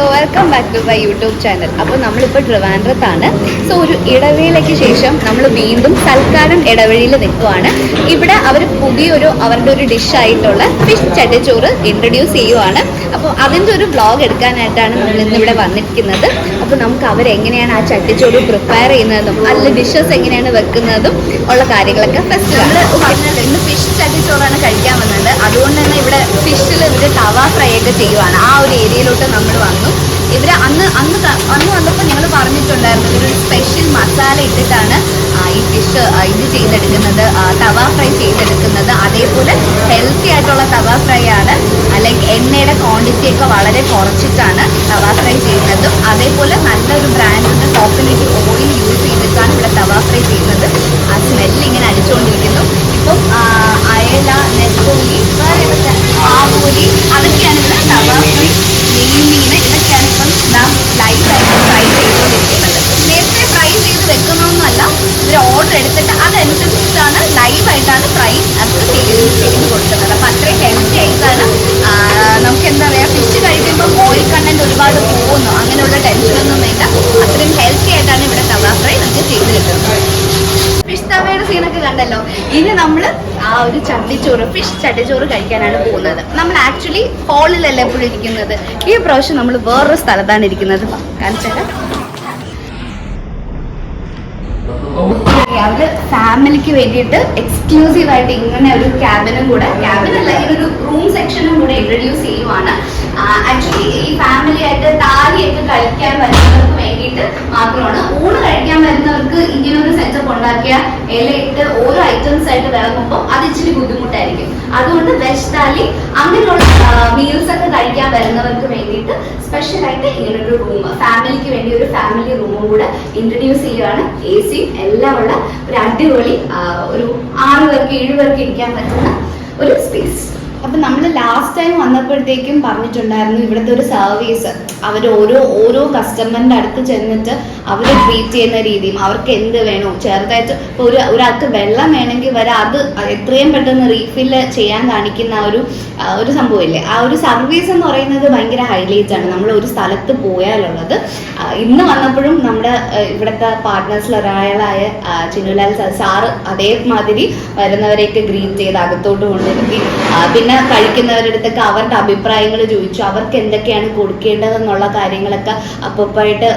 Hello, welcome back to my YouTube channel. അപ്പോൾ നമ്മളിപ്പോൾ ട്രിവാൻഡ്രത്താണ്. So ഒരു ഇടവേളയ്ക്ക് ശേഷം നമ്മൾ വീണ്ടും സൽക്കാരം ഇടവഴിയിൽ നിൽക്കുവാണ്. ഇവിടെ അവർ അവരുടെ ഒരു ഡിഷായിട്ടുള്ള ഫിഷ് ചട്ടിച്ചോറ് ഇൻട്രൊഡ്യൂസ് ചെയ്യുവാണ്. അപ്പോൾ അതിൻ്റെ ഒരു വ്ളോഗ് എടുക്കാനായിട്ടാണ് നമ്മൾ ഇന്നിവിടെ വന്നിരിക്കുന്നത്. അപ്പോൾ നമുക്ക് അവരെങ്ങനെയാണ് ആ ചട്ടിച്ചോറ് പ്രിപ്പയർ ചെയ്യുന്നതും അതിൽ ഡിഷസ് എങ്ങനെയാണ് വെക്കുന്നതും ഉള്ള കാര്യങ്ങളൊക്കെ ഫസ്റ്റ് നമ്മൾ പറഞ്ഞത് ഇന്ന് ഫിഷ് ചട്ടിച്ചോറാണ് കഴിക്കാൻ വന്നത്. അതുകൊണ്ട് തന്നെ ഇവിടെ ഫിഷിൽ ഇവർ തവ ഫ്രൈ ഒക്കെ ചെയ്യുവാണ്. ആ ഒരു ഏരിയയിലോട്ട് നമ്മൾ വന്നു. ഇവർ അന്ന് വന്നപ്പോൾ ഞങ്ങൾ പറഞ്ഞിട്ടുണ്ടായിരുന്നു ഇവരൊരു സ്പെഷ്യൽ മസാല ഇട്ടിട്ടാണ് ഈ ഫിഷ് ഇത് ചെയ്തെടുക്കുന്നത്, തവ ഫ്രൈ ചെയ്തെടുക്കുന്നത്. അതേപോലെ ഹെൽത്തി ആയിട്ടുള്ള തവ ഫ്രൈ ആണ്. ലൈക്ക് എണ്ണയുടെ ക്വാണ്ടിറ്റി ഒക്കെ വളരെ കുറച്ചിട്ടാണ് തവ ഫ്രൈ ചെയ്യുന്നതും. അതേപോലെ നല്ലൊരു ബ്രാൻഡിൻ്റെ കോക്കനട്ട് ഓയിൽ യൂസ് ചെയ്തിട്ടാണ് ഇവിടെ തവ ഫ്രൈ ചെയ്യുന്നത്. ആ സ്മെല്ല് ഇങ്ങനെ അടിച്ചുകൊണ്ടിരിക്കുന്നു. ഇപ്പം അയല, നെത്തോലി, വേറെ ആവൂലി, അതൊക്കെയാണ് ഇവിടെ തവ ഫ്രൈ, നെയ്മീൻ, ഇതൊക്കെയാണ് ഇപ്പം നാം ലൈവായിട്ട് ഫ്രൈ ചെയ്തുകൊണ്ടിരിക്കുന്നത്. നേരത്തെ ഫ്രൈ ചെയ്ത് വെക്കുന്നൊന്നുമല്ല, ഇവർ ഓർഡർ എടുത്തിട്ട് അതനുസരിച്ചിട്ടാണ് ലൈവായിട്ടാണ് ഫ്രൈ അത് ചെയ്ത് കൊടുക്കുന്നത്. അപ്പം അത്രയും ഹെൽത്തി ആയിട്ടാണ്. നമുക്ക് എന്താ പറയുക, ഫിഷ് കഴിക്കുമ്പോൾ ഓയിൽ കണ്ടന്റ് ഒരുപാട് പോകുന്നു, അങ്ങനെയുള്ള ടെൻഷനൊന്നും വേണ്ട. അത്രയും ഹെൽത്തി ആയിട്ടാണ് ഇവിടെ തവ ഫ്രൈ നമുക്ക് ചെയ്ത് കിട്ടുന്നത്. ഫിഷ് തവയുടെ സീനൊക്കെ കണ്ടല്ലോ. ഇനി നമ്മൾ ആ ഒരു ചട്ടിച്ചോറ്, ഫിഷ് ചട്ടിച്ചോറ് കഴിക്കാനാണ് പോകുന്നത്. നമ്മൾ ആക്ച്വലി ഹോളിലല്ല എപ്പോഴും ഇരിക്കുന്നത്. ഈ പ്രാവശ്യം നമ്മൾ വേറൊരു സ്ഥലത്താണ് ഇരിക്കുന്നത്. കാണിച്ചാൽ അവര് ഫാമിലിക്ക് വേണ്ടിയിട്ട് എക്സ്ക്ലൂസീവ് ആയിട്ട് ഇങ്ങനെ ഒരു ക്യാബിനും കൂടെ, ക്യാബിനല്ല, ഈ ഒരു റൂം സെക്ഷനും കൂടെ ഇൻട്രൊഡ്യൂസ് ചെയ്യുവാണ്. ആക്ച്വലി ഈ ഫാമിലി ആയിട്ട് താലിയൊക്കെ കഴിക്കാൻ വരുന്നവർക്ക് വേണ്ടിയിട്ട് മാത്രമാണ്. ഊണ് കഴിക്കാൻ വരുന്നവർക്ക് ഇങ്ങനെ ഒരു സെറ്റപ്പ് ഉണ്ടാക്കിയ ഇലയിട്ട് ഓരോ ഐറ്റംസ് ആയിട്ട് വിളമ്പുമ്പോൾ അത് ഇച്ചിരി ബുദ്ധിമുട്ടായിരിക്കും. അതുകൊണ്ട് വെജ് താലി അങ്ങനെയുള്ള മീൽസ് ഒക്കെ കഴിക്കാൻ വരുന്നവർക്ക് വേണ്ടിയിട്ട് സ്പെഷ്യലായിട്ട് ഇങ്ങനൊരു റൂം, ഫാമിലിക്ക് വേണ്ടി ഒരു ഫാമിലി റൂമും കൂടെ ഇൻട്രൊഡ്യൂസ് ചെയ്യുകയാണ്. എ സിയും എല്ലാം ഉള്ള ഒരു അടിപൊളി, ഒരു 6 പേർക്ക് 7 പേർക്ക് ഇരിക്കാൻ പറ്റുന്ന ഒരു സ്പേസ്. അപ്പം നമ്മൾ ലാസ്റ്റ് ടൈം വന്നപ്പോഴത്തേക്കും പറഞ്ഞിട്ടുണ്ടായിരുന്നു ഇവിടുത്തെ ഒരു സർവീസ്. അവർ ഓരോ കസ്റ്റമറിൻ്റെ അടുത്ത് ചെന്നിട്ട് അവർ ട്രീറ്റ് ചെയ്യുന്ന രീതിയും അവർക്ക് എന്ത് വേണോ, ചെറുതായിട്ട് ഇപ്പോൾ ഒരാൾക്ക് വെള്ളം വേണമെങ്കിൽ വരെ അത് എത്രയും പെട്ടെന്ന് റീഫില്ല് ചെയ്യാൻ കാണിക്കുന്ന ഒരു സംഭവമില്ലേ, ആ ഒരു സർവീസ് എന്ന് പറയുന്നത് ഭയങ്കര ഹൈലൈറ്റ് ആണ് നമ്മൾ ഒരു സ്ഥലത്ത് പോയാലുള്ളത്. ഇന്ന് വന്നപ്പോഴും നമ്മുടെ ഇവിടുത്തെ പാർട്ട്നേഴ്സിൽ ഒരാളായ ചിന്നുലാൽ സാറ് അതേമാതിരി വരുന്നവരെയൊക്കെ ഗ്രീറ്റ് ചെയ്ത് അകത്തോട്ട് കൊണ്ടിരുത്തി, പിന്നെ കഴിക്കുന്നവരുടെ അടുത്തൊക്കെ അവരുടെ അഭിപ്രായങ്ങൾ ചോദിച്ചു, അവർക്ക് എന്തൊക്കെയാണ് കൊടുക്കേണ്ടതെന്നുള്ള കാര്യങ്ങളൊക്കെ അപ്പപ്പായിട്ട്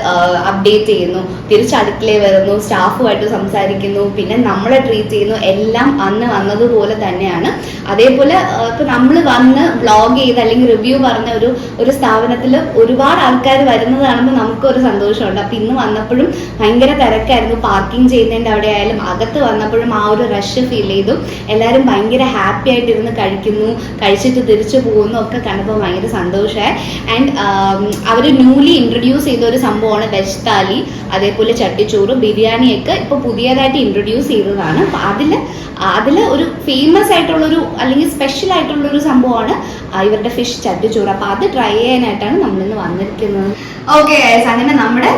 അപ്ഡേറ്റ് ചെയ്യുന്നു. തിരിച്ചടുക്കളയിൽ വരുന്നു, സ്റ്റാഫുമായിട്ട് സംസാരിക്കുന്നു, പിന്നെ നമ്മളെ ട്രീറ്റ് ചെയ്യുന്നു. എല്ലാം അന്ന് വന്നതുപോലെ തന്നെയാണ്. അതേപോലെ ഇപ്പം നമ്മൾ വന്ന് വ്ളോഗ് ചെയ്ത് അല്ലെങ്കിൽ റിവ്യൂ പറഞ്ഞ ഒരു സ്ഥാപനത്തിൽ ഒരുപാട് ആൾക്കാർ വരുന്നത് കാണുമ്പോൾ നമുക്കൊരു സന്തോഷമുണ്ട്. അപ്പം ഇന്ന് വന്നപ്പോഴും ഭയങ്കര തിരക്കായിരുന്നു. പാർക്കിംഗ് ചെയ്യുന്നതിൻ്റെ അവിടെ ആയാലും അകത്ത് വന്നപ്പോഴും ആ ഒരു റഷ് ഫീൽ ചെയ്തു. എല്ലാവരും ഭയങ്കര ഹാപ്പി ആയിട്ടിരുന്ന് കഴിക്കുന്നു, കഴിച്ചിട്ട് തിരിച്ചു പോകുന്നു ഒക്കെ കണ്ടപ്പോൾ ഭയങ്കര സന്തോഷമായി. ആൻഡ് അവർ ന്യൂലി ഇൻട്രൊഡ്യൂസ് ചെയ്ത ഒരു സംഭവമാണ് വെജ് താലി, അതേപോലെ ചട്ടിച്ചോറ്, ബിരിയാണിയൊക്കെ ഇപ്പോൾ പുതിയതായിട്ട് ഇൻട്രൊഡ്യൂസ് ചെയ്തതാണ്. അപ്പം അതിൽ ഒരു ഫേമസ് ആയിട്ടുള്ളൊരു അല്ലെങ്കിൽ സ്പെഷ്യൽ ആയിട്ടുള്ളൊരു സംഭവമാണ് ഇവരുടെ ഫിഷ് ചട്ടിച്ചോറ്. അപ്പം അത് ട്രൈ ചെയ്യാനായിട്ടാണ് നമ്മളിന്ന് വന്നിരിക്കുന്നത്. ഓക്കെ ഗൈസ്, അങ്ങനെ നമ്മുടെ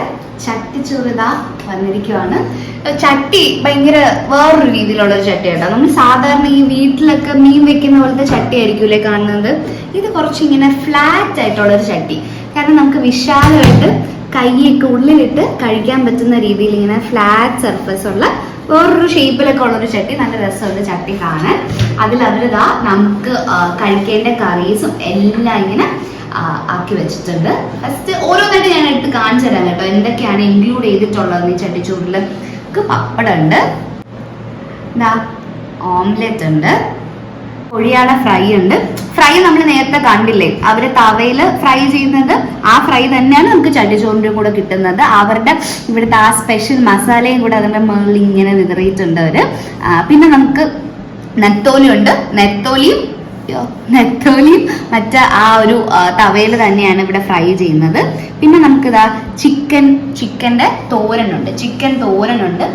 ചട്ടിച്ചോറ് ഇതാ വന്നിരിക്കുവാണ്. ചട്ടി ഭയങ്കര വേറൊരു രീതിയിലുള്ള ഒരു ചട്ടി കേട്ടോ. നമ്മൾ സാധാരണ ഈ വീട്ടിലൊക്കെ മീൻ വെക്കുന്ന പോലത്തെ ചട്ടി ആയിരിക്കൂലേ കാണുന്നത്. ഇത് കുറച്ചിങ്ങനെ ഫ്ലാറ്റ് ആയിട്ടുള്ളൊരു ചട്ടി. കാരണം നമുക്ക് വിശാലമായിട്ട് കൈയൊക്കെ ഉള്ളിലിട്ട് കഴിക്കാൻ പറ്റുന്ന രീതിയിൽ ഇങ്ങനെ ഫ്ലാറ്റ് സർഫസ് ഉള്ള വേറൊരു ഷേപ്പിലൊക്കെ ഉള്ളൊരു ചട്ടി. നല്ല രസമുള്ള ചട്ടി കാണാൻ. അതിലവരിതാ നമുക്ക് കഴിക്കേണ്ട കറീസും എല്ലാം ഇങ്ങനെ ആക്കി വെച്ചിട്ടുണ്ട്. ഫസ്റ്റ് ഓരോന്നായിട്ട് ഞാൻ എടുത്ത് കാണിച്ചു തരാം കേട്ടോ, എന്തൊക്കെയാണ് ഇൻക്ലൂഡ് ചെയ്തിട്ടുള്ളത് ഈ ചട്ടിച്ചോറിൽ. പപ്പടം ഉണ്ട്, ഓംലെറ്റ് ഉണ്ട്, കൊഴിയാള ഫ്രൈ ഉണ്ട്. ഫ്രൈ നമ്മൾ നേരത്തെ കണ്ടില്ലേ, അവർ തവയിൽ ഫ്രൈ ചെയ്യുന്നത്, ആ ഫ്രൈ തന്നെയാണ് നമുക്ക് ചട്ടിച്ചോറിൻ്റെ കൂടെ കിട്ടുന്നത്. അവരുടെ ഇവിടുത്തെ ആ സ്പെഷ്യൽ മസാലയും കൂടെ അതിൻ്റെ മുകളിൽ ഇങ്ങനെ വിതറിയിട്ടുണ്ട് അവർ. പിന്നെ നമുക്ക് നെത്തോലി ഉണ്ട്, നെത്തോലിയും മറ്റേ ആ ഒരു തവയിൽ തന്നെയാണ് ഇവിടെ ഫ്രൈ ചെയ്യുന്നത്. പിന്നെ നമുക്കിതാ ചിക്കൻ്റെ തോരനുണ്ട്, ചിക്കൻ തോരനുണ്ട്.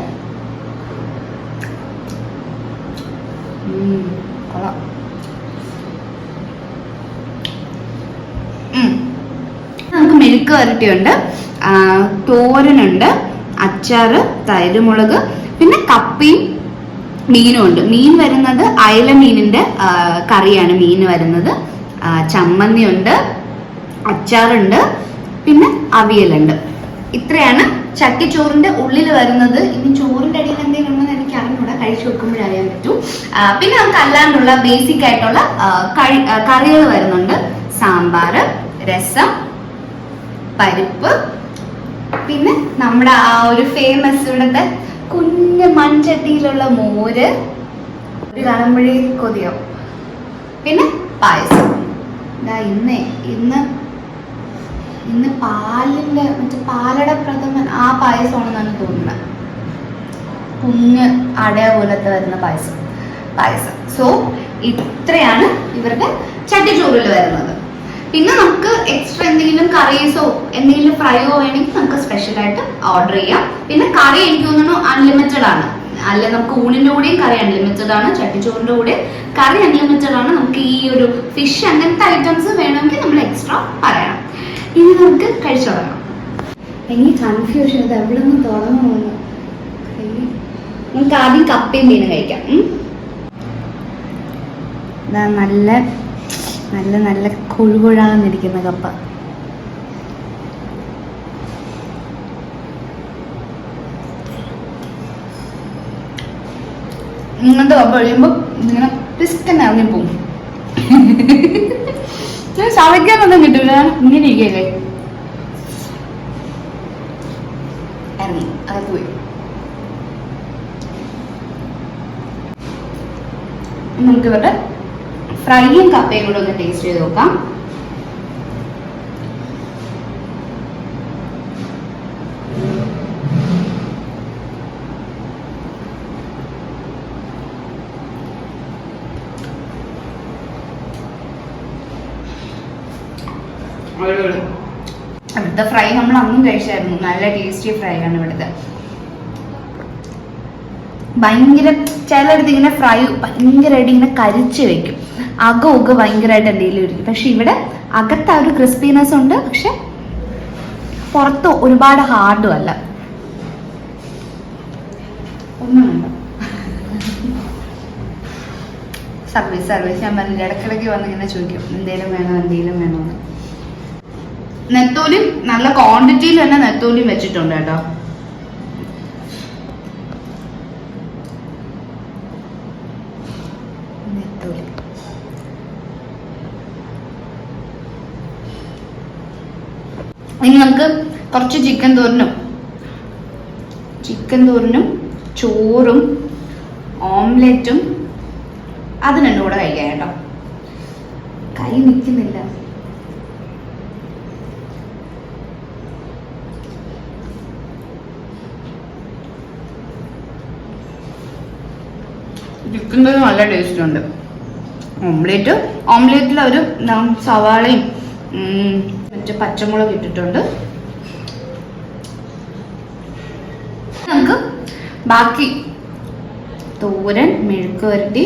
നമുക്ക് മെഴുക്ക് വരട്ടിയുണ്ട്, തോരനുണ്ട്, അച്ചാറ്, തൈരുമുളക്, പിന്നെ കപ്പയും മീനും ഉണ്ട്. മീൻ വരുന്നത് അയല മീനിന്റെ കറിയാണ് മീൻ വരുന്നത്. ചമ്മന്തി ഉണ്ട്, അച്ചാറുണ്ട്, പിന്നെ അവിയലുണ്ട്. ഇത്രയാണ് ചട്ടിച്ചോറിന്റെ ഉള്ളിൽ വരുന്നത്. ഇനി ചോറിന്റെ അടിയിൽ എന്തെങ്കിലും ഉണ്ടെന്ന് എനിക്ക് അറിഞ്ഞൂടാ, കഴിച്ചു വെക്കുമ്പോഴേ അറിയാൻ പറ്റൂ. പിന്നെ നമുക്ക് അല്ലാണ്ടുള്ള ബേസിക് ആയിട്ടുള്ള കറികൾ വരുന്നുണ്ട്. സാമ്പാർ, രസം, പരിപ്പ്, പിന്നെ നമ്മുടെ ആ ഒരു ഫേമസ് ഇവിടുത്തെ കുഞ്ഞ് മൺചട്ടിയിലുള്ള മോര്, ഒരു കാണുമ്പോഴേ കൊതിയോ. പിന്നെ പായസം. ഇന്ന് പാലിന്റെ മറ്റേ പാലട പ്രഥമൻ ആ പായസമാണെന്നാണ് തോന്നുന്നത്. കുഞ്ഞ് അടയ പോലത്തെ വരുന്ന പായസം. സോ ഇത്രയാണ് ഇവരുടെ ചട്ടിച്ചോറിൽ വരുന്നത്. പിന്നെ നമുക്ക് എക്സ്ട്രാ എന്തെങ്കിലും കറീസോ എന്തെങ്കിലും ഫ്രൈയോ വേണമെങ്കിൽ നമുക്ക് സ്പെഷ്യലായിട്ട് ഓർഡർ ചെയ്യാം. പിന്നെ കറി എനിക്ക് തോന്നുന്നു അൺലിമിറ്റഡ് ആണ്. അല്ല, നമുക്ക് ഊണിന്റെ കൂടെയും കറി അൺലിമിറ്റഡ് ആണ്, ചട്ടിച്ചോറിന്റെ കൂടെ കറി അൺലിമിറ്റഡ് ആണ്. നമുക്ക് ഈ ഒരു ഫിഷ് അങ്ങനത്തെ ഐറ്റംസ് വേണമെങ്കിൽ നമ്മൾ എക്സ്ട്രാ പറയണം. ഇനി നമുക്ക് കഴിച്ചു തുടങ്ങാം. എനിക്ക് കൺഫ്യൂഷൻ ഇത് എവിടെ നിന്ന് തുടങ്ങുമെന്ന്. നമുക്ക് ആദ്യം കപ്പയും മീനും കഴിക്കാം. നല്ല നല്ല നല്ല കുഴുകുഴാന്നിരിക്കുന്ന കപ്പ. ഇങ്ങനത്തെ കപ്പ കഴിയുമ്പോൾ ഇങ്ങനെ പിസ്കന്നെ ഇറങ്ങിപ്പോവും. ചവയ്ക്കാനൊന്നും കിട്ടില്ല, ഇങ്ങനെ ഇരിക്കല്ലേ. ഇറങ്ങി അതൊക്കെ പോയി. നമുക്ക് ഇവരുടെ ഫ്രൈയും കപ്പയും കൂടെ ഒന്ന് ടേസ്റ്റ് ചെയ്ത് നോക്കാം. ഇവിടുത്തെ ഫ്രൈ നമ്മൾ അന്നും കഴിച്ചായിരുന്നു. നല്ല ടേസ്റ്റി ഫ്രൈ ആണ് ഇവിടുത്തെ. ഭയങ്കര ചിലയിടത്ത് ഇങ്ങനെ ഫ്രൈ ഭയങ്കരമായിട്ട് ഇങ്ങനെ കരിച്ച് വെക്കും, അകമൊക്കെ ഭയങ്കരമായിട്ട് എന്തെങ്കിലും ഇരിക്കും. പക്ഷെ ഇവിടെ അകത്ത് ആ ഒരു ക്രിസ്പിനെസ് ഉണ്ട്, പക്ഷെ പുറത്ത് ഒരുപാട് ഹാർഡും അല്ല. ഒന്നുമുണ്ട് സർവീസ് ഞാൻ പറഞ്ഞില്ല, ഇടയ്ക്കിടയ്ക്ക് വന്ന് ഇങ്ങനെ ചോദിക്കും എന്തെങ്കിലും വേണമെന്ന്. നെത്തോലിയും നല്ല ക്വാണ്ടിറ്റിയിൽ തന്നെ നെത്തോലിയും വെച്ചിട്ടുണ്ട് കേട്ടോ. ഇനി നമുക്ക് കുറച്ച് ചിക്കൻ തോരനും ചോറും ഓംലെറ്റും അതിനെൻ്റെ കൂടെ കഴിക്കാം കേട്ടോ. കൈ നിൽക്കുന്നില്ല. ചിക്കൻ കറി നല്ല ടേസ്റ്റ് ഉണ്ട്. ഓംലെറ്റിൽ ഒരു സവാളയും മറ്റേ പച്ചമുളക് ഇട്ടിട്ടുണ്ട്. നമുക്ക് ബാക്കി തോരൻ, മെഴുക്ക് വരട്ടി,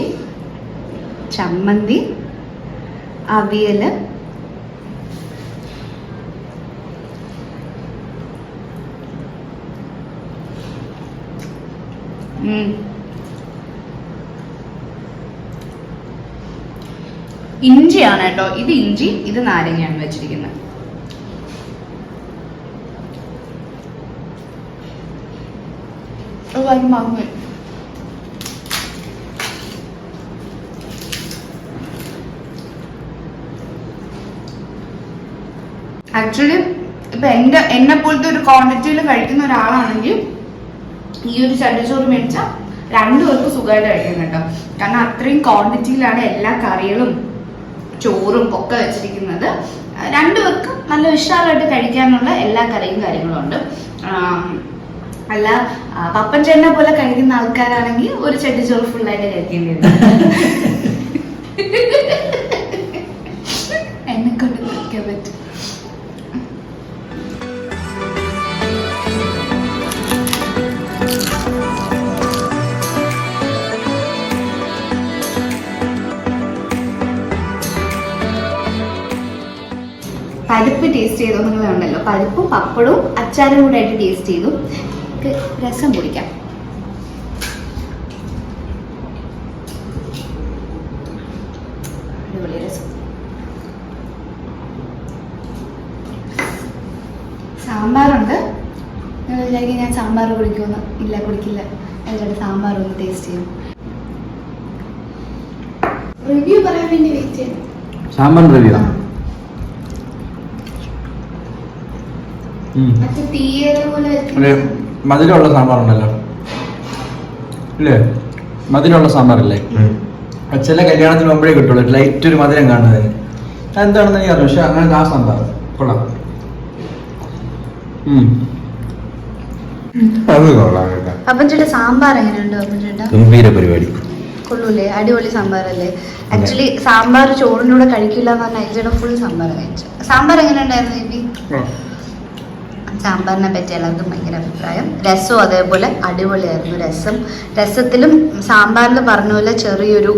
ചമ്മന്തി, അവിയല്, ഇഞ്ചിയാണ് കേട്ടോ. ഇത് ഇഞ്ചി, ഇത് നാരങ്ങയാണ് വെച്ചിരിക്കുന്നത്. ആക്ച്വലി ഇപ്പൊ എന്നെ പോലത്തെ ഒരു ക്വാണ്ടിറ്റിയിൽ കഴിക്കുന്ന ഒരാളാണെങ്കിൽ ഈ ഒരു ചട്ടിച്ചോറ് മേടിച്ചാൽ രണ്ടുപേർക്ക് സുഖമായിട്ട് കഴിക്കാം കേട്ടോ. കാരണം അത്രയും ക്വാണ്ടിറ്റിയിലാണ് എല്ലാ കറികളും ചോറും ഒക്കെ വെച്ചിരിക്കുന്നത്. രണ്ടുപേർക്ക് നല്ല വിശാലമായിട്ട് കഴിക്കാനുള്ള എല്ലാ കറിയും കാര്യങ്ങളും ഉണ്ട്. അല്ല പപ്പൻ ചേട്ടനെ പോലെ കഴിക്കുന്ന ആൾക്കാരാണെങ്കിൽ ഒരു ചട്ടിച്ചോറ് ഫുള്ളായിട്ട് കഴിക്കേണ്ടി വരും. എന്നെ കൊണ്ട് കഴിക്കാൻ പറ്റും. പരിപ്പ് ടേസ്റ്റ് ചെയ്തോ നിങ്ങളുണ്ടല്ലോ, പരിപ്പും പപ്പടവും അച്ചാറും കൂടെ ആയിട്ട് ടേസ്റ്റ് ചെയ്തു. രസം കുടിക്കാം. അടിപൊളി രസം. സാമ്പാറുണ്ട്. നിങ്ങൾ വിചാരിക്കും ഞാൻ സാമ്പാർ കുടിക്കുമെന്ന്. ഇല്ല, കുടിക്കില്ല. അതിൻ്റെ സാമ്പാർ ഒന്ന് ടേസ്റ്റ് ചെയ്യും. റിവ്യൂ പറയാൻ വേണ്ടി വെയിറ്റ് ചെയ്യും. സാമ്പാർ റിവ്യൂ മധുരമുള്ള സാമ്പാറുണ്ടല്ലോ ഇല്ലേ? മധുരമുള്ള സാമ്പാറല്ലേ? ചില കല്യാണത്തിന് മുമ്പേ കിട്ടുള്ളൂ ലൈറ്റ് ഒരു മധുരം കാണുന്നതിന്. എന്താണെന്ന് എനിക്ക് അറിയാം. പക്ഷെ അങ്ങനെ ആ സാമ്പാർ കൊള്ളാം. അപ്പം ചേട്ടാ സാമ്പാർ എങ്ങനെയുണ്ട്? അപ്പം ചേട്ടാ ഗംഭീര പരിപാടി. കൊള്ളൂല്ലേ? അടിപൊളി സാമ്പാറല്ലേ? ആക്ച്വലി സാമ്പാർ ചോറിൻ്റെ കൂടെ കഴിക്കില്ല എന്ന് പറഞ്ഞാൽ ചേട്ടാ ഫുൾ സാമ്പാർ കഴിച്ചു. സാമ്പാർ എങ്ങനെയുണ്ടായിരുന്നു ചേച്ചി? സാമ്പാറിനെ പറ്റി എല്ലാവർക്കും ഭയങ്കര അഭിപ്രായം. രസവും അതേപോലെ അടിപൊളിയായിരുന്നു. രസത്തിലും സാമ്പാറിൽ പറഞ്ഞ പോലെ ചെറിയൊരു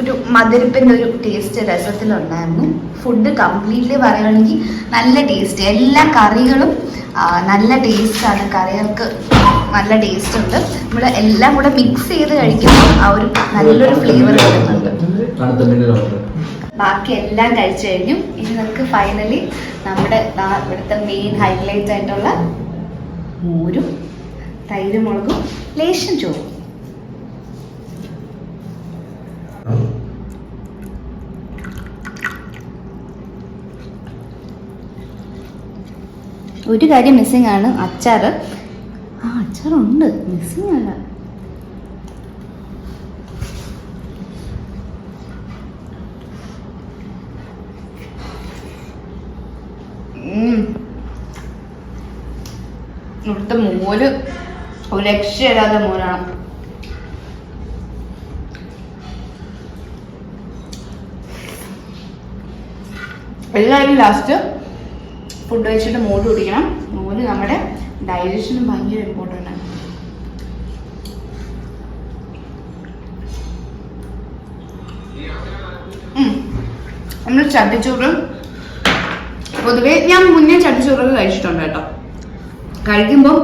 ഒരു മധുരത്തിൻ്റെ ഒരു ടേസ്റ്റ് രസത്തിലുണ്ടായിരുന്നു. ഫുഡ് കംപ്ലീറ്റ്ലി പറയുകയാണെങ്കിൽ നല്ല ടേസ്റ്റ്. എല്ലാ കറികളും നല്ല ടേസ്റ്റാണ്. കറികൾക്ക് നല്ല ടേസ്റ്റ് ഉണ്ട്. നമ്മൾ എല്ലാം കൂടെ മിക്സ് ചെയ്ത് കഴിക്കുമ്പോൾ ആ ഒരു നല്ലൊരു ഫ്ലേവർ വരുന്നുണ്ട്. ബാക്കി എല്ലാം കഴിച്ചു കഴിഞ്ഞു. ഇനി നമുക്ക് ഫൈനലി നമ്മുടെ ഇവിടുത്തെ മെയിൻ ഹൈലൈറ്റ് ആയിട്ടുള്ള മോരും തൈര് മുളകും ലേശം ചോറും. ഒരു കാര്യം മിസ്സിങ് ആണ്, അച്ചാർ. അച്ചാറുണ്ട്, മിസ്സിങ് അല്ല. ഇവിടുത്തെ മോര് ഒരു രക്ഷയില്ലാത്ത മോരാണ്. എല്ലാവരും ലാസ്റ്റ് ഫുഡ് കഴിച്ചിട്ട് മോര് കുടിക്കണം. മോര് നമ്മുടെ ഡൈജഷനും ഭയങ്കര ഇമ്പോർട്ടൻ്റ് ആണ്. നമ്മൾ ചട്ടിച്ചോറ് പൊതുവേ ഞാൻ മുന്നേ ചട്ടിച്ചോറൊക്കെ കഴിച്ചിട്ടുണ്ട് കേട്ടോ. കഴിക്കുമ്പോൾ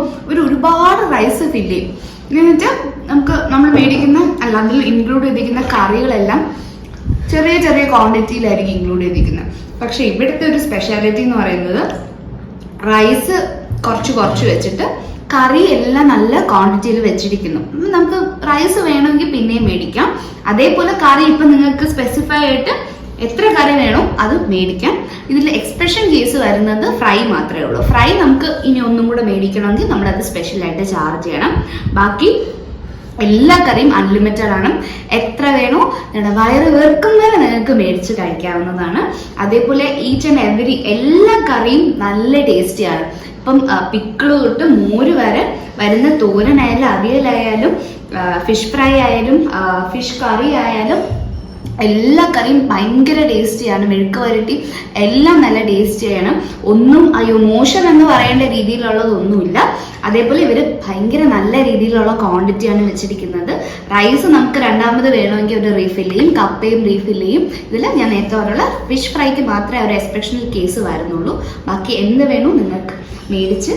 ഒരുപാട് റൈസ് ഫില്ല് ചെയ്യും. എന്നിട്ട് നമ്മൾ മേടിക്കുന്ന അല്ല അതിൽ ഇൻക്ലൂഡ് ചെയ്തിരിക്കുന്ന കറികളെല്ലാം ചെറിയ ചെറിയ ക്വാണ്ടിറ്റിയിലായിരിക്കും ഇൻക്ലൂഡ് ചെയ്തിരിക്കുന്നത്. പക്ഷെ ഇവിടുത്തെ ഒരു സ്പെഷ്യാലിറ്റി എന്ന് പറയുന്നത് റൈസ് കുറച്ച് വെച്ചിട്ട് കറി എല്ലാം നല്ല ക്വാണ്ടിറ്റിയിൽ വെച്ചിരിക്കുന്നു. നമുക്ക് റൈസ് വേണമെങ്കിൽ പിന്നെയും മേടിക്കാം. അതേപോലെ കറി ഇപ്പം നിങ്ങൾക്ക് സ്പെസിഫൈ ആയിട്ട് എത്ര കറി വേണോ അത് മേടിക്കാം. ഇതിൽ എക്സ്പ്രഷൻ കേസ് വരുന്നത് ഫ്രൈ മാത്രമേ ഉള്ളൂ. ഫ്രൈ നമുക്ക് ഇനി ഒന്നും കൂടെ മേടിക്കണമെങ്കിൽ നമ്മളത് സ്പെഷ്യലായിട്ട് ചാർജ് ചെയ്യണം. ബാക്കി എല്ലാ കറിയും അൺലിമിറ്റഡ് ആണ്. എത്ര വേണോ നിങ്ങളുടെ വയറ് വീർക്കും വരെ നിങ്ങൾക്ക് മേടിച്ച് കഴിക്കാവുന്നതാണ്. അതേപോലെ ഈച്ച് ആൻഡ് എവരി എല്ലാ കറിയും നല്ല ടേസ്റ്റിയാണ്. ഇപ്പം പിക്കിള് തൊട്ട് മോര് വരെ വരുന്ന തോരനായാലും അവിയലായാലും ഫിഷ് ഫ്രൈ ആയാലും ഫിഷ് കറി ആയാലും എല്ലാ കറിയും ഭയങ്കര ടേസ്റ്റിയാണ്. മെഴുക്ക് വരട്ടി എല്ലാം നല്ല ടേസ്റ്റിയാണ്. ഒന്നും അയ്യോ മോശം എന്ന് പറയേണ്ട രീതിയിലുള്ളതൊന്നുമില്ല. അതേപോലെ ഇവർ ഭയങ്കര നല്ല രീതിയിലുള്ള ക്വാണ്ടിറ്റിയാണ് വെച്ചിരിക്കുന്നത്. റൈസ് നമുക്ക് രണ്ടാമത് വേണമെങ്കിൽ ഒരു റീഫിൽ ചെയ്യും, കപ്പയും റീഫിൽ ചെയ്യും. ഇതിൽ ഞാൻ നേരത്തെ പറഞ്ഞുള്ള ഫിഷ് ഫ്രൈക്ക് മാത്രമേ ഒരു എക്സെപ്ഷണൽ കേസ് വരുന്നുള്ളൂ. ബാക്കി എന്ത് വേണോ നിങ്ങൾക്ക് മേടിച്ച്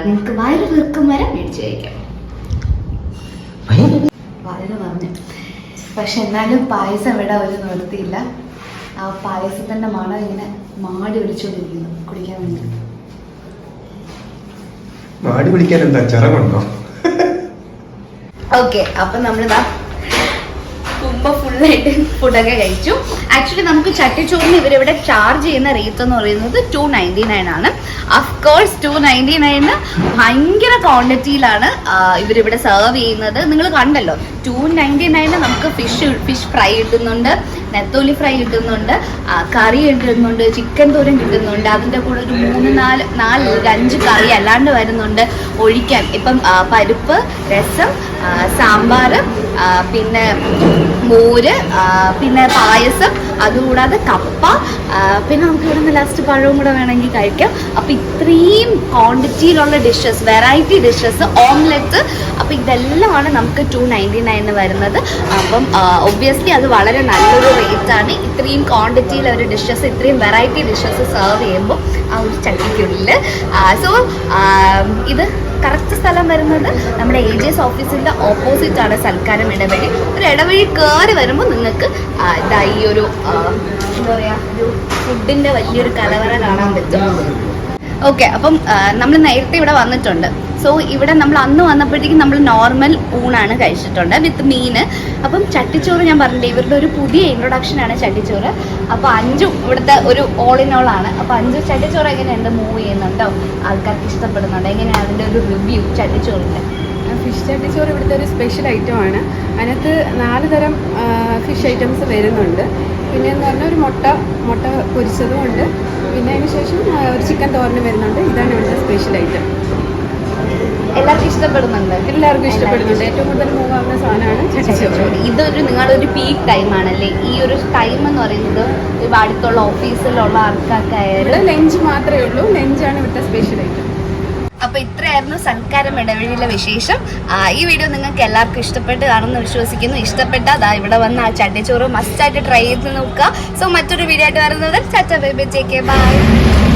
നിങ്ങൾക്ക് വയറ് വീർക്കും വരെ മേടിച്ച് കഴിക്കാം. വയറ് പറഞ്ഞു. പക്ഷെ എന്നാലും പായസം ഇവിടെ ഒരു നിർത്തിയില്ല. ആ പായസത്തിൻ്റെ മണം ഇങ്ങനെ മാടി ഒലിച്ചുകൊണ്ടിരിക്കുന്നു കുടിക്കാൻ വേണ്ടി. മാടി പിടിക്കാൻ എന്താ ചെറകുണ്ടോ? ഓക്കെ, അപ്പം നമ്മളിതാ കുമ്പ ഫുള്ളായിട്ട് ഫുഡൊക്കെ കഴിച്ചു. ആക്ച്വലി നമുക്ക് ചട്ടിച്ചോറിന് ഇവരിവിടെ ചാർജ് ചെയ്യുന്ന റേറ്റ് എന്ന് പറയുന്നത് 299 ആണ്. അഫ്കോഴ്സ് 299 ഭയങ്കര ക്വാണ്ടിറ്റിയിലാണ് ഇവരിവിടെ സെർവ് ചെയ്യുന്നത്. നിങ്ങൾ കണ്ടല്ലോ 299 നമുക്ക് ഫിഷ് ഫ്രൈ കിട്ടുന്നുണ്ട്, നെത്തോലി ഫ്രൈ കിട്ടുന്നുണ്ട്, കറി കിട്ടുന്നുണ്ട്, ചിക്കൻ തോരൻ കിട്ടുന്നുണ്ട്. അതിൻ്റെ കൂടെ ഒരു 5 കറി അല്ലാണ്ട് വരുന്നുണ്ട് ഒഴിക്കാൻ. ഇപ്പം പരിപ്പ്, രസം, സാമ്പാർ, പിന്നെ മോര്, പിന്നെ പായസം, അതുകൂടാതെ കപ്പ, പിന്നെ നമുക്ക് ഇവിടെ നിന്ന് ലാസ്റ്റ് പഴവും കൂടെ വേണമെങ്കിൽ കഴിക്കാം. അപ്പം ഇത്രയും ക്വാണ്ടിറ്റിയിലുള്ള ഡിഷസ്, വെറൈറ്റി ഡിഷസ്, ഓംലെറ്റ്, അപ്പം ഇതെല്ലാമാണ് നമുക്ക് 299 വരുന്നത്. അപ്പം ഒബ്വിയസ്ലി അത് വളരെ നല്ലൊരു റേറ്റാണ്. ഇത്രയും ക്വാണ്ടിറ്റിയിൽ ഒരു ഡിഷസ്, ഇത്രയും വെറൈറ്റി ഡിഷസ് സെർവ് ചെയ്യുമ്പോൾ ആ ഒരു ചട്ടിക്കുള്ളിൽ. സോ ഇത് കറക്റ്റ് സ്ഥലം വരുന്നത് നമ്മുടെ AJ's ഓഫീസിൻ്റെ ഓപ്പോസിറ്റാണ് സൽക്കാരം ഇടവഴി. ഒരു ഇടവഴി കയറി വരുമ്പോൾ നിങ്ങൾക്ക് ഈ ഒരു എന്താ പറയുക ഒരു ഫുഡിൻ്റെ വലിയൊരു കലവറ കാണാൻ പറ്റും. ഓക്കെ, അപ്പം നമ്മൾ നേരത്തെ ഇവിടെ വന്നിട്ടുണ്ട്. സോ ഇവിടെ നമ്മൾ അന്ന് വന്നപ്പോഴത്തേക്കും നമ്മൾ നോർമൽ ഊണാണ് കഴിച്ചിട്ടുണ്ട് വിത്ത് മീന്. അപ്പം ചട്ടിച്ചോറ് ഞാൻ പറഞ്ഞില്ലേ, ഇവരുടെ ഒരു പുതിയ ഇൻട്രൊഡക്ഷനാണ് ചട്ടിച്ചോറ്. അപ്പോൾ അഞ്ചും ഇവിടുത്തെ ഒരു ഓൾ ഇൻ ഓൾ ആണ്. അപ്പോൾ അഞ്ചു ചട്ടിച്ചോറ് എങ്ങനെയുണ്ട്, മൂവ് ചെയ്യുന്നുണ്ടോ, ആൾക്കാർക്ക് ഇഷ്ടപ്പെടുന്നുണ്ടോ, എങ്ങനെയാണ് അതിൻ്റെ ഒരു റിവ്യൂ ചട്ടിച്ചോറിൻ്റെ? ഫിഷ് ചട്ടിച്ചോറ് ഇവിടുത്തെ ഒരു സ്പെഷ്യൽ ഐറ്റമാണ്. അതിനകത്ത് 4 തരം ഫിഷ് ഐറ്റംസ് വരുന്നുണ്ട്. പിന്നെ എന്ന് പറഞ്ഞാൽ ഒരു മുട്ട പൊരിച്ചതും ഉണ്ട്. പിന്നെ അതിന് ശേഷം ഒരു ചിക്കൻ തോരനും വരുന്നുണ്ട്. ഇതാണ് ഇവിടുത്തെ സ്പെഷ്യൽ ഐറ്റം. എല്ലാവർക്കും ഇഷ്ടപ്പെടുന്നുണ്ട്? എല്ലാവർക്കും ഇഷ്ടപ്പെടുന്നുണ്ട്. ഏറ്റവും കൂടുതൽ മൂവ് ആവുന്ന സാധനമാണ് ചട്ടിച്ചോറ്. ഇതൊരു നിങ്ങളുടെ ഒരു പീക്ക് ടൈമാണല്ലേ? ഈ ഒരു ടൈം എന്ന് പറയുന്നത് ഇപ്പോൾ അടുത്തുള്ള ഓഫീസിലുള്ള ആൾക്കാർക്ക് ഇവിടെ ലഞ്ച് മാത്രമേ ഉള്ളൂ. ലഞ്ചാണ് ഇവിടുത്തെ സ്പെഷ്യൽ ഐറ്റം. അപ്പൊ ഇത്രയായിരുന്നു സൽക്കാരം ഇടവഴിയിലെ വിശേഷം. ഈ വീഡിയോ നിങ്ങൾക്ക് എല്ലാവർക്കും ഇഷ്ടപ്പെട്ട് കാണുമെന്ന് വിശ്വസിക്കുന്നു. ഇഷ്ടപ്പെട്ടാൽ ഇവിടെ വന്ന് ആ ചട്ടിച്ചോറ് മസ്റ്റായിട്ട് ട്രൈ ചെയ്ത് നോക്കുക. സോ മറ്റൊരു വീഡിയോ ആയിട്ട് വരുന്നത് tata bye bye, take care, by.